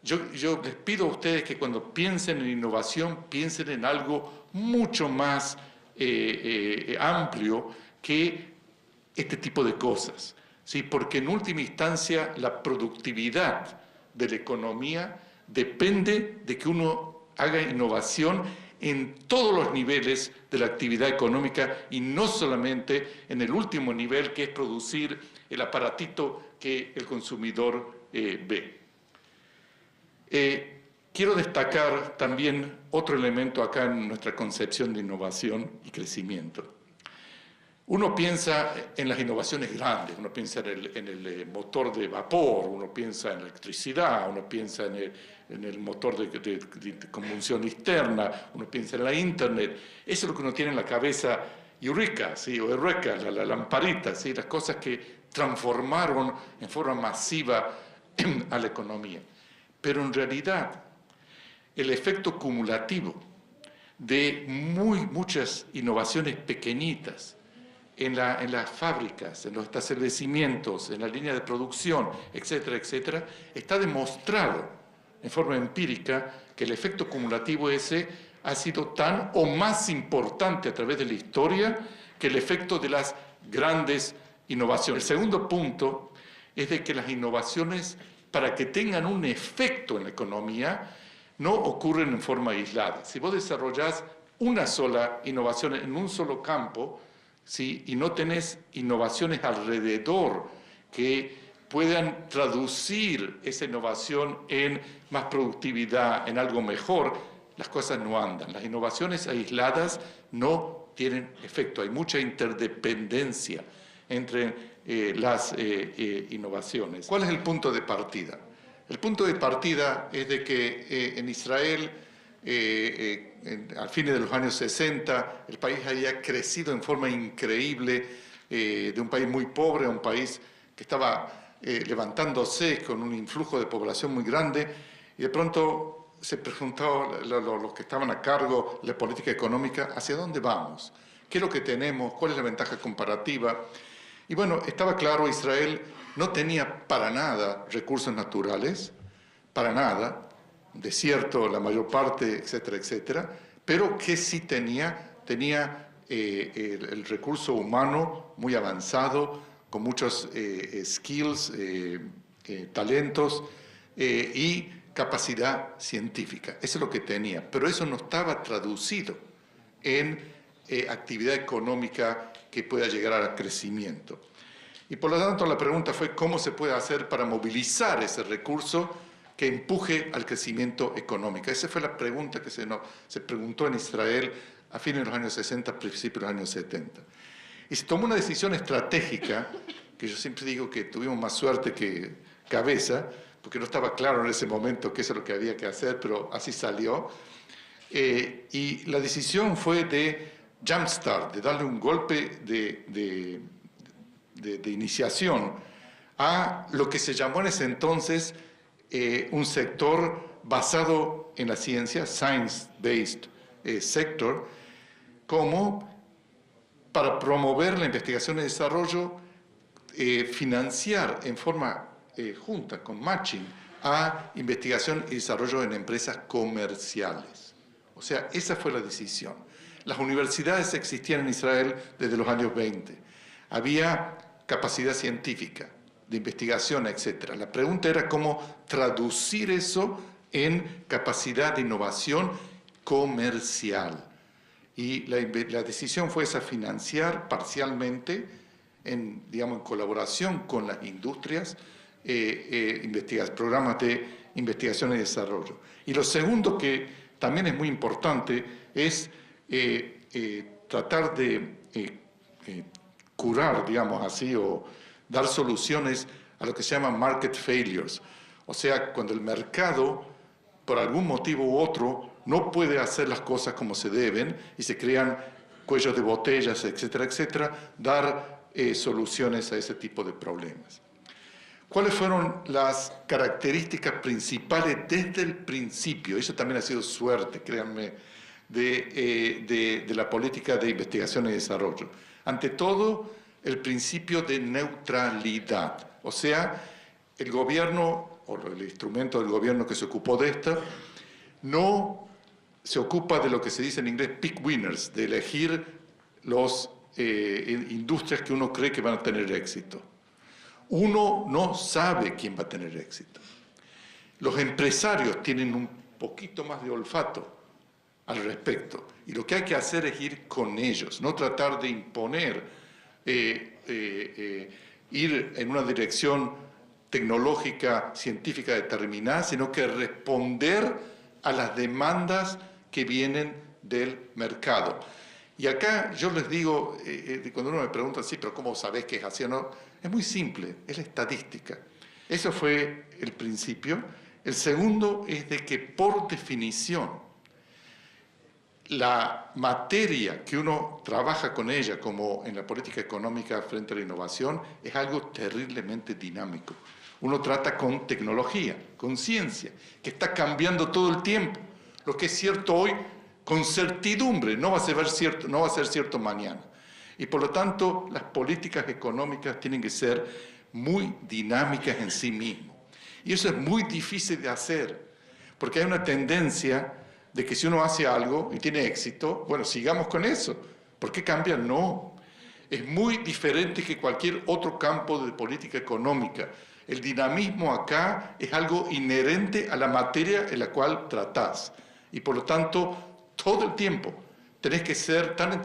yo les pido a ustedes que cuando piensen en innovación, piensen en algo mucho más amplio que este tipo de cosas, ¿sí? Porque en última instancia la productividad de la economía depende de que uno haga innovación en todos los niveles de la actividad económica y no solamente en el último nivel, que es producir el aparatito que el consumidor ve. Quiero destacar también otro elemento acá en nuestra concepción de innovación y crecimiento. Uno piensa en las innovaciones grandes, uno piensa en el motor de vapor, uno piensa en electricidad, uno piensa en el motor de combustión externa, uno piensa en la Internet. Eso es lo que uno tiene en la cabeza, Eureka, ¿sí? O Eureka, la lamparita, ¿sí? Las cosas que transformaron en forma masiva a la economía. Pero en realidad, el efecto cumulativo de muchas innovaciones pequeñitas en las fábricas, en los establecimientos, en la línea de producción, etcétera, etcétera, está demostrado en forma empírica que el efecto cumulativo ese ha sido tan o más importante a través de la historia que el efecto de las grandes innovaciones. El segundo punto es de que las innovaciones, para que tengan un efecto en la economía, no ocurren en forma aislada. Si vos desarrollás una sola innovación en un solo campo, ¿sí? Y no tenés innovaciones alrededor que puedan traducir esa innovación en más productividad, en algo mejor, las cosas no andan. Las innovaciones aisladas no tienen efecto. Hay mucha interdependencia entre las innovaciones. ¿Cuál es el punto de partida? El punto de partida es de que en Israel, al fin de los años 60, el país había crecido en forma increíble, de un país muy pobre a un país que estaba levantándose con un influjo de población muy grande, y de pronto se preguntaban los que estaban a cargo de la política económica, ¿hacia dónde vamos? ¿Qué es lo que tenemos? ¿Cuál es la ventaja comparativa? Y bueno, estaba claro, Israel no tenía para nada recursos naturales, para nada, desierto la mayor parte, etcétera, etcétera, pero que sí tenía el recurso humano muy avanzado, con muchos skills, talentos y capacidad científica. Eso es lo que tenía, pero eso no estaba traducido en actividad económica que pueda llegar al crecimiento. Y por lo tanto la pregunta fue cómo se puede hacer para movilizar ese recurso que empuje al crecimiento económico. Esa fue la pregunta que se preguntó en Israel a fines de los años 60, principios de los años 70. Y se tomó una decisión estratégica, que yo siempre digo que tuvimos más suerte que cabeza, porque no estaba claro en ese momento qué es lo que había que hacer, pero así salió. Y la decisión fue de jumpstart, de darle un golpe de iniciación a lo que se llamó en ese entonces un sector basado en la ciencia, science-based sector, como para promover la investigación y desarrollo, financiar en forma junta, con matching, a investigación y desarrollo en empresas comerciales. O sea, esa fue la decisión. Las universidades existían en Israel desde los años 20. Había capacidad científica, de investigación, etc. La pregunta era cómo traducir eso en capacidad de innovación comercial. Y la decisión fue esa, financiar parcialmente, en colaboración con las industrias, programas de investigación y desarrollo. Y lo segundo, que también es muy importante, es tratar de curar, digamos así, o dar soluciones a lo que se llama market failures. O sea, cuando el mercado, por algún motivo u otro, no puede hacer las cosas como se deben y se crean cuellos de botellas, etcétera, etcétera, dar soluciones a ese tipo de problemas. ¿Cuáles fueron las características principales desde el principio? Eso también ha sido suerte, créanme, de la política de investigación y desarrollo. Ante todo, el principio de neutralidad. O sea, el gobierno o el instrumento del gobierno que se ocupó de esto, no se ocupa de lo que se dice en inglés pick winners, de elegir las industrias que uno cree que van a tener éxito. Uno no sabe quién va a tener éxito. Los empresarios tienen un poquito más de olfato al respecto, y lo que hay que hacer es ir con ellos, no tratar de imponer, ir en una dirección tecnológica, científica determinada, sino que responder a las demandas que vienen del mercado. Y acá yo les digo, cuando uno me pregunta, sí, pero ¿cómo sabés que es así o no? Es muy simple, es la estadística. Eso fue el principio. El segundo es de que, por definición, la materia que uno trabaja con ella, como en la política económica frente a la innovación, es algo terriblemente dinámico. Uno trata con tecnología, con ciencia, que está cambiando todo el tiempo. Lo que es cierto hoy, con certidumbre, no va a ser cierto mañana. Y por lo tanto, las políticas económicas tienen que ser muy dinámicas en sí mismas. Y eso es muy difícil de hacer, porque hay una tendencia de que si uno hace algo y tiene éxito, bueno, sigamos con eso. ¿Por qué cambia? No. Es muy diferente que cualquier otro campo de política económica. El dinamismo acá es algo inherente a la materia en la cual tratás. Y por lo tanto, todo el tiempo tenés que ser tan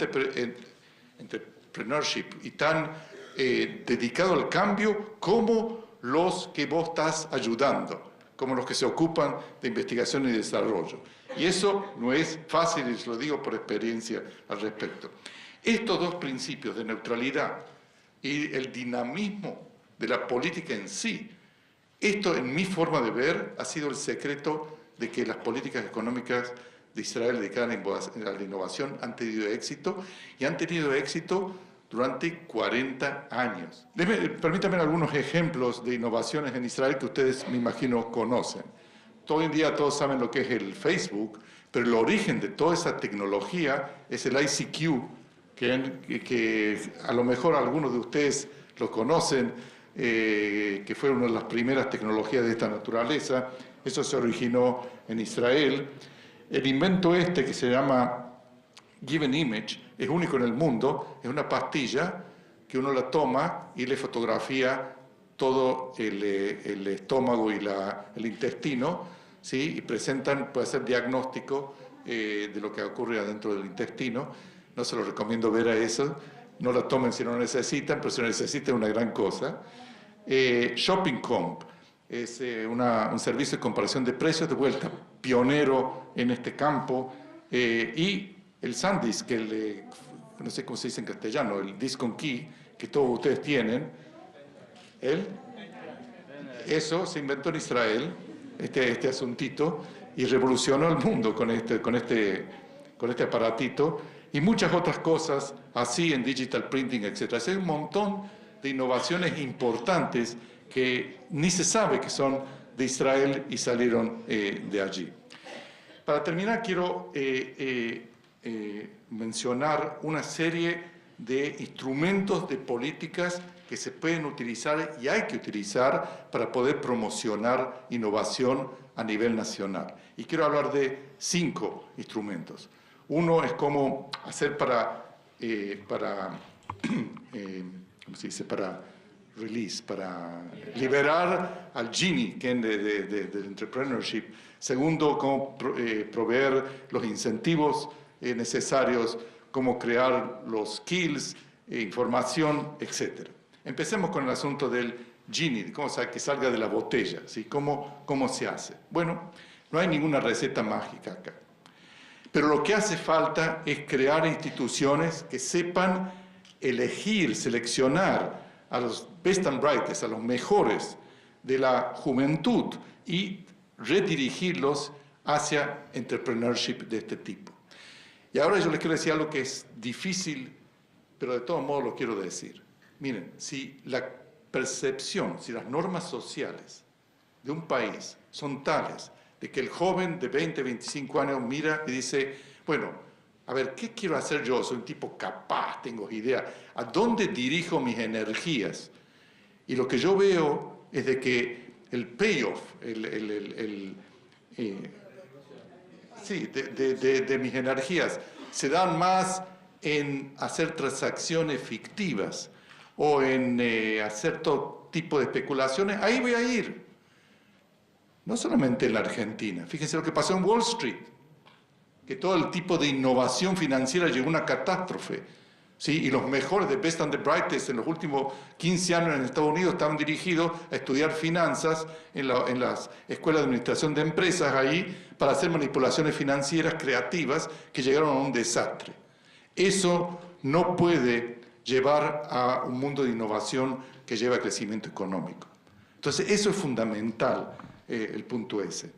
entrepreneurship y tan dedicado al cambio como los que vos estás ayudando, como los que se ocupan de investigación y desarrollo. Y eso no es fácil, y lo digo por experiencia al respecto. Estos dos principios de neutralidad y el dinamismo de la política en sí, esto en mi forma de ver ha sido el secreto de que las políticas económicas de Israel dedicadas a la innovación han tenido éxito, y han tenido éxito durante 40 años. Permítanme algunos ejemplos de innovaciones en Israel que ustedes, me imagino, conocen. Hoy en día todos saben lo que es el Facebook, pero el origen de toda esa tecnología es el ICQ, que a lo mejor algunos de ustedes lo conocen, que fue una de las primeras tecnologías de esta naturaleza. Eso se originó en Israel. El invento que se llama Given Image, es único en el mundo, es una pastilla que uno la toma y le fotografía todo el estómago y el intestino, ¿sí? Y puede ser diagnóstico de lo que ocurre adentro del intestino. No se lo recomiendo ver a eso, no la tomen si no lo necesitan, pero si lo necesitan es una gran cosa. Shopping Comp es un servicio de comparación de precios, de vuelta, pionero en este campo, y el SanDisk, que no sé cómo se dice en castellano, el Disk on Key, que todos ustedes tienen, eso se inventó en Israel, este asuntito, y revolucionó el mundo con este aparatito, y muchas otras cosas así en digital printing, etc. Hay un montón de innovaciones importantes que ni se sabe que son de Israel y salieron de allí. Para terminar, quiero mencionar una serie de instrumentos de políticas que se pueden utilizar y hay que utilizar para poder promocionar innovación a nivel nacional. Y quiero hablar de 5 instrumentos. Uno es cómo hacer para liberar al genie del entrepreneurship. Segundo, cómo proveer los incentivos necesarios, cómo crear los skills, información, etc. Empecemos con el asunto del genie, cómo que salga de la botella, ¿sí? ¿Cómo se hace? Bueno, no hay ninguna receta mágica acá. Pero lo que hace falta es crear instituciones que sepan elegir, seleccionar a los best and brightest, a los mejores de la juventud y redirigirlos hacia entrepreneurship de este tipo. Y ahora yo les quiero decir algo que es difícil, pero de todos modos lo quiero decir. Miren, si la percepción, si las normas sociales de un país son tales de que el joven de 20, 25 años mira y dice, bueno, a ver, ¿qué quiero hacer yo? Soy un tipo capaz, tengo idea. ¿A dónde dirijo mis energías? Y lo que yo veo es de que payoff, sí, de mis energías se dan más en hacer transacciones fictivas o en hacer todo tipo de especulaciones, ahí voy a ir. No solamente en la Argentina. Fíjense lo que pasó en Wall Street, que todo el tipo de innovación financiera llegó a una catástrofe. ¿Sí? Y los mejores, the best and the brightest, en los últimos 15 años en Estados Unidos estaban dirigidos a estudiar finanzas en las escuelas de administración de empresas ahí para hacer manipulaciones financieras creativas que llegaron a un desastre. Eso no puede llevar a un mundo de innovación que lleva a crecimiento económico. Entonces, eso es fundamental, el punto ese.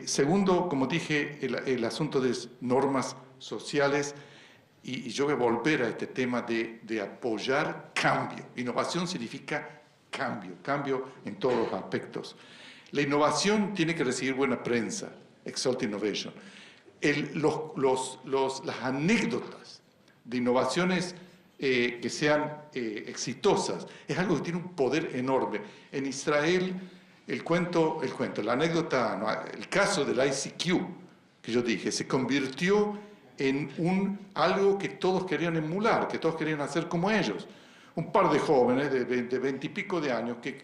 Segundo, como dije, el asunto de normas sociales. Y yo voy a volver a este tema de apoyar cambio. Innovación significa cambio en todos los aspectos. La innovación tiene que recibir buena prensa, exalt innovation. Las anécdotas de innovaciones que sean exitosas es algo que tiene un poder enorme. En Israel, la anécdota, no, el caso del ICQ, que yo dije, se convirtió en algo que todos querían emular, que todos querían hacer como ellos. Un par de jóvenes de 20 y pico de años que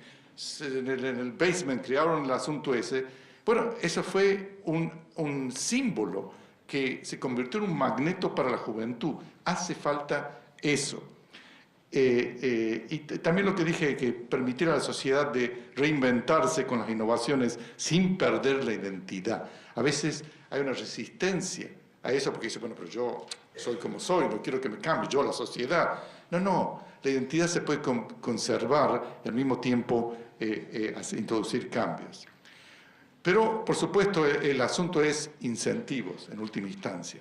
en el basement crearon el asunto ese. Bueno, eso fue un símbolo que se convirtió en un magneto para la juventud. Hace falta eso. Y también lo que dije, que permitir a la sociedad de reinventarse con las innovaciones sin perder la identidad. A veces hay una resistencia a eso porque dice, bueno, pero yo soy como soy, no quiero que me cambie, yo la sociedad. No, la identidad se puede conservar y al mismo tiempo introducir cambios. Pero, por supuesto, el asunto es incentivos, en última instancia.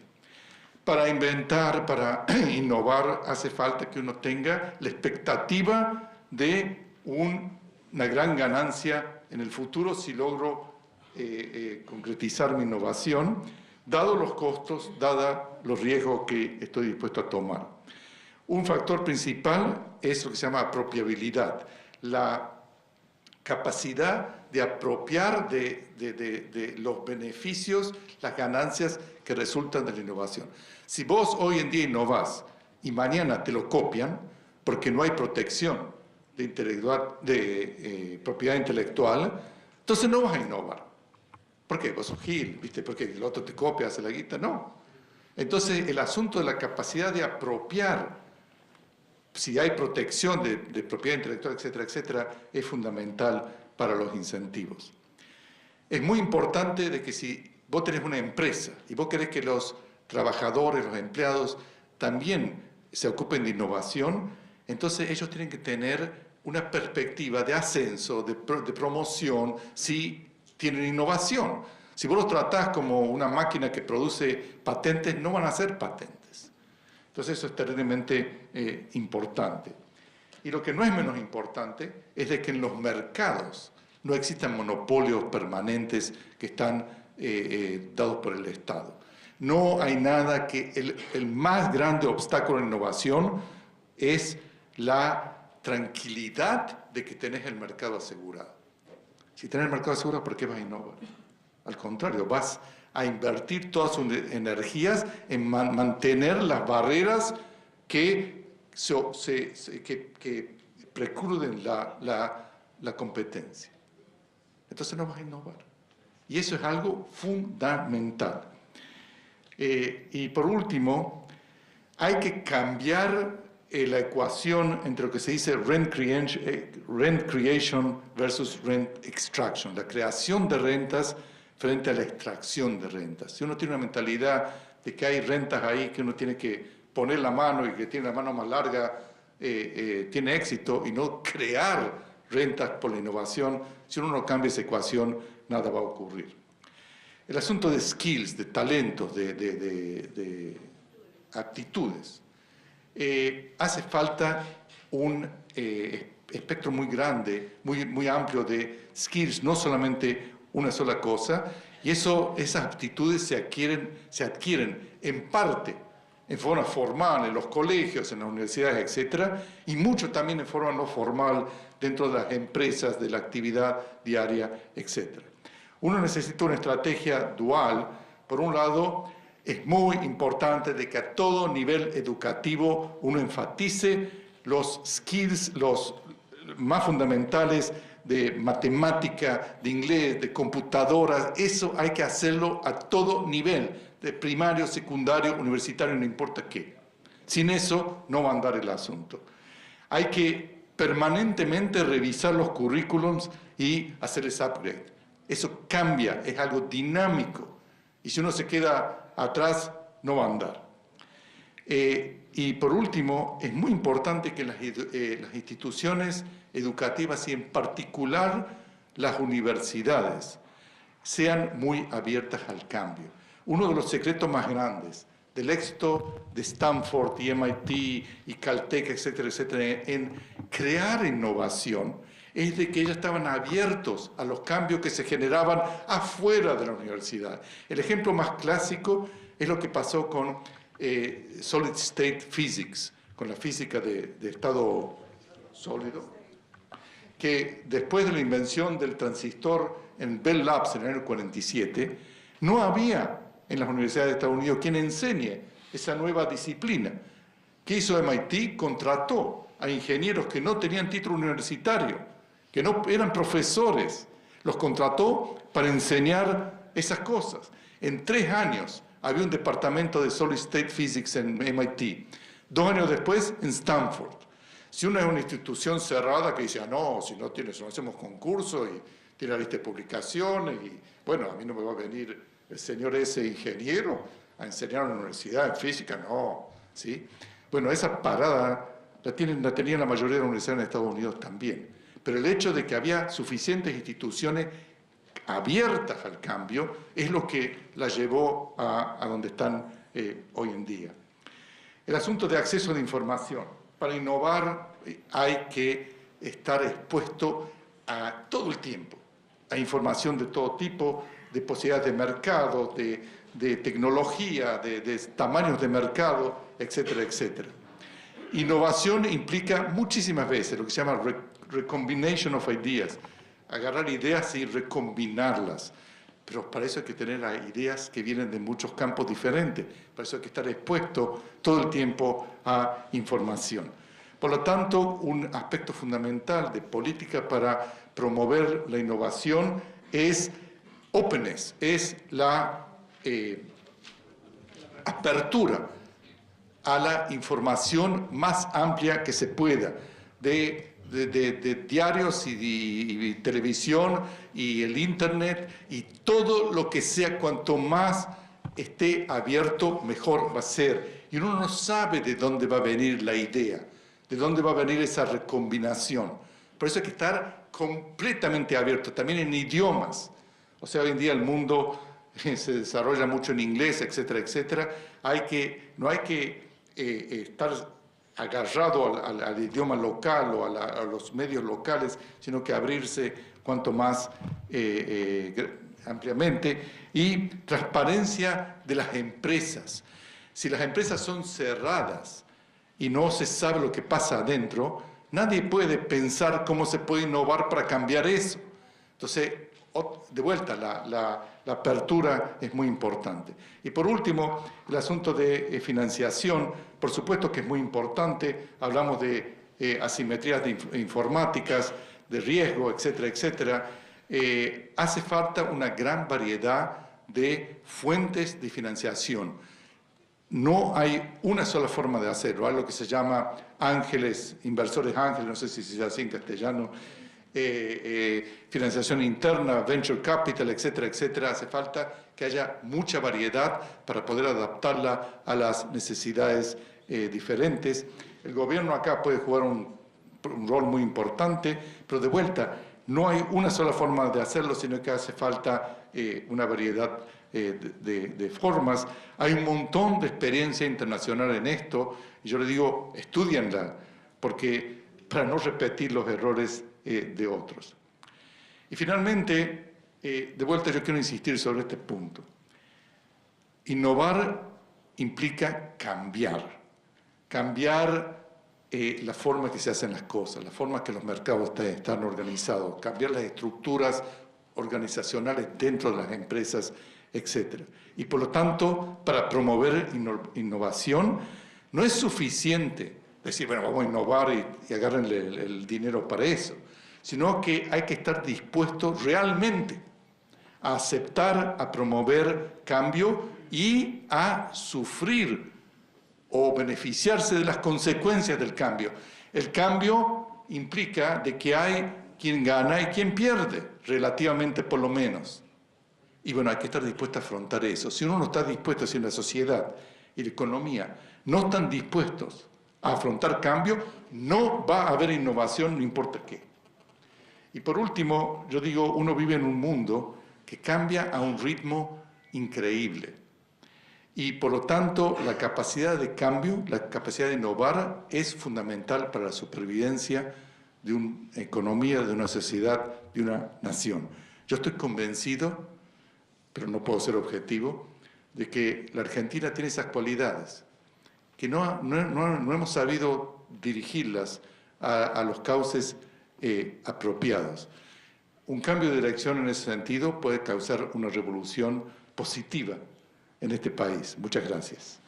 Para inventar, para innovar, hace falta que uno tenga la expectativa de una gran ganancia en el futuro si logro concretizar mi innovación, dado los costos, dada los riesgos que estoy dispuesto a tomar. Un factor principal es lo que se llama apropiabilidad, la capacidad de apropiar de los beneficios, las ganancias que resultan de la innovación. Si vos hoy en día innovás y mañana te lo copian, porque no hay protección de propiedad intelectual, entonces no vas a innovar. ¿Por qué? Vos sos Gil, ¿viste? Porque el otro te copia, hace la guita. No. Entonces, el asunto de la capacidad de apropiar, si hay protección de propiedad intelectual, etcétera, etcétera, es fundamental para los incentivos. Es muy importante de que si vos tenés una empresa y vos querés que los trabajadores, los empleados, también se ocupen de innovación, entonces ellos tienen que tener una perspectiva de ascenso, de promoción, si tienen innovación. Si vos los tratás como una máquina que produce patentes, no van a ser patentes. Entonces eso es terriblemente importante. Y lo que no es menos importante es de que en los mercados no existan monopolios permanentes que están dados por el Estado. No hay nada que... El más grande obstáculo en innovación es la tranquilidad de que tenés el mercado asegurado. Si tenés el mercado asegurado, ¿por qué vas a innovar? Al contrario, vas a invertir todas sus energías en mantener las barreras que precluden la competencia. Entonces no vas a innovar. Y eso es algo fundamental. Y por último, hay que cambiar la ecuación entre lo que se dice rent creation versus rent extraction, la creación de rentas frente a la extracción de rentas. Si uno tiene una mentalidad de que hay rentas ahí que uno tiene que poner la mano y que tiene la mano más larga, tiene éxito, y no crear rentas por la innovación, si uno no cambia esa ecuación, nada va a ocurrir. El asunto de skills, de talentos, de aptitudes. Hace falta un espectro muy grande, muy amplio de skills, no solamente una sola cosa, y esas aptitudes se adquieren en parte en forma formal en los colegios, en las universidades, etc., y mucho también en forma no formal dentro de las empresas, de la actividad diaria, etc. Uno necesita una estrategia dual. Por un lado, es muy importante de que a todo nivel educativo uno enfatice los skills, los más fundamentales de matemática, de inglés, de computadoras. Eso hay que hacerlo a todo nivel, de primario, secundario, universitario, no importa qué. Sin eso no va a andar el asunto. Hay que permanentemente revisar los currículums y hacerles upgrade. Eso cambia, es algo dinámico. Y si uno se queda atrás, no va a andar. Y por último, es muy importante que las instituciones educativas y en particular las universidades sean muy abiertas al cambio. Uno de los secretos más grandes del éxito de Stanford y MIT y Caltech, etcétera, etcétera, en crear innovación, es de que ellos estaban abiertos a los cambios que se generaban afuera de la universidad. El ejemplo más clásico es lo que pasó con Solid State Physics, con la física de estado sólido, que después de la invención del transistor en Bell Labs en el año 47, no había en las universidades de Estados Unidos quien enseñe esa nueva disciplina. ¿Qué hizo MIT? Contrató a ingenieros que no tenían título universitario, que no eran profesores, los contrató para enseñar esas cosas. En 3 años había un departamento de Solid State Physics en MIT. 2 años después, en Stanford. Si uno es una institución cerrada que dice, no, si no tienes, no hacemos concurso y tiene la lista de publicaciones, y bueno, a mí no me va a venir el señor ese ingeniero a enseñar en la universidad en física, no, ¿sí? Bueno, esa parada la tenían la mayoría de las universidades en Estados Unidos también. Pero el hecho de que había suficientes instituciones abiertas al cambio es lo que la llevó a donde están hoy en día. El asunto de acceso de información. Para innovar hay que estar expuesto a todo el tiempo, a información de todo tipo, de posibilidades de mercado, de tecnología, de tamaños de mercado, etcétera, etcétera. Innovación implica muchísimas veces lo que se llama recombination of ideas, agarrar ideas y recombinarlas. Pero para eso hay que tener ideas que vienen de muchos campos diferentes, para eso hay que estar expuesto todo el tiempo a información. Por lo tanto, un aspecto fundamental de política para promover la innovación es openness, es la apertura a la información más amplia que se pueda, de diarios y televisión y el internet y todo lo que sea, cuanto más esté abierto, mejor va a ser. Y uno no sabe de dónde va a venir la idea, de dónde va a venir esa recombinación. Por eso hay que estar completamente abierto, también en idiomas. O sea, hoy en día el mundo se desarrolla mucho en inglés, etcétera, etcétera. No hay que estar agarrado al idioma local o a los medios locales, sino que abrirse cuanto más ampliamente. Y transparencia de las empresas. Si las empresas son cerradas y no se sabe lo que pasa adentro, nadie puede pensar cómo se puede innovar para cambiar eso. Entonces, de vuelta, la apertura es muy importante. Y por último, el asunto de financiación, por supuesto que es muy importante. Hablamos de asimetrías informáticas, de riesgo, etcétera, etcétera. Hace falta una gran variedad de fuentes de financiación. No hay una sola forma de hacerlo. Hay lo que se llama ángeles, inversores ángeles, no sé si se dice así en castellano, financiación interna, venture capital, etcétera, etcétera. Hace falta que haya mucha variedad para poder adaptarla a las necesidades diferentes. El gobierno acá puede jugar un rol muy importante, pero de vuelta, no hay una sola forma de hacerlo, sino que hace falta una variedad de formas. Hay un montón de experiencia internacional en esto, y yo le digo, estudienla, porque para no repetir los errores de otros. Y finalmente, de vuelta yo quiero insistir sobre este punto. Innovar implica cambiar. Cambiar la forma que se hacen las cosas, la forma que los mercados están organizados, cambiar las estructuras organizacionales dentro de las empresas, etc. Y por lo tanto, para promover innovación, no es suficiente decir, bueno, vamos a innovar y agárrenle el dinero para eso, sino que hay que estar dispuestos realmente a aceptar, a promover cambio y a sufrir o beneficiarse de las consecuencias del cambio. El cambio implica de que hay quien gana y quien pierde, relativamente por lo menos. Y bueno, hay que estar dispuesto a afrontar eso. Si uno no está dispuesto, si la sociedad y la economía no están dispuestos a afrontar cambio, no va a haber innovación, no importa qué. Y por último, yo digo, uno vive en un mundo que cambia a un ritmo increíble. Y por lo tanto, la capacidad de cambio, la capacidad de innovar es fundamental para la supervivencia de una economía, de una sociedad, de una nación. Yo estoy convencido, pero no puedo ser objetivo, de que la Argentina tiene esas cualidades, que no hemos sabido dirigirlas a los cauces apropiados. Un cambio de dirección en ese sentido puede causar una revolución positiva en este país. Muchas gracias.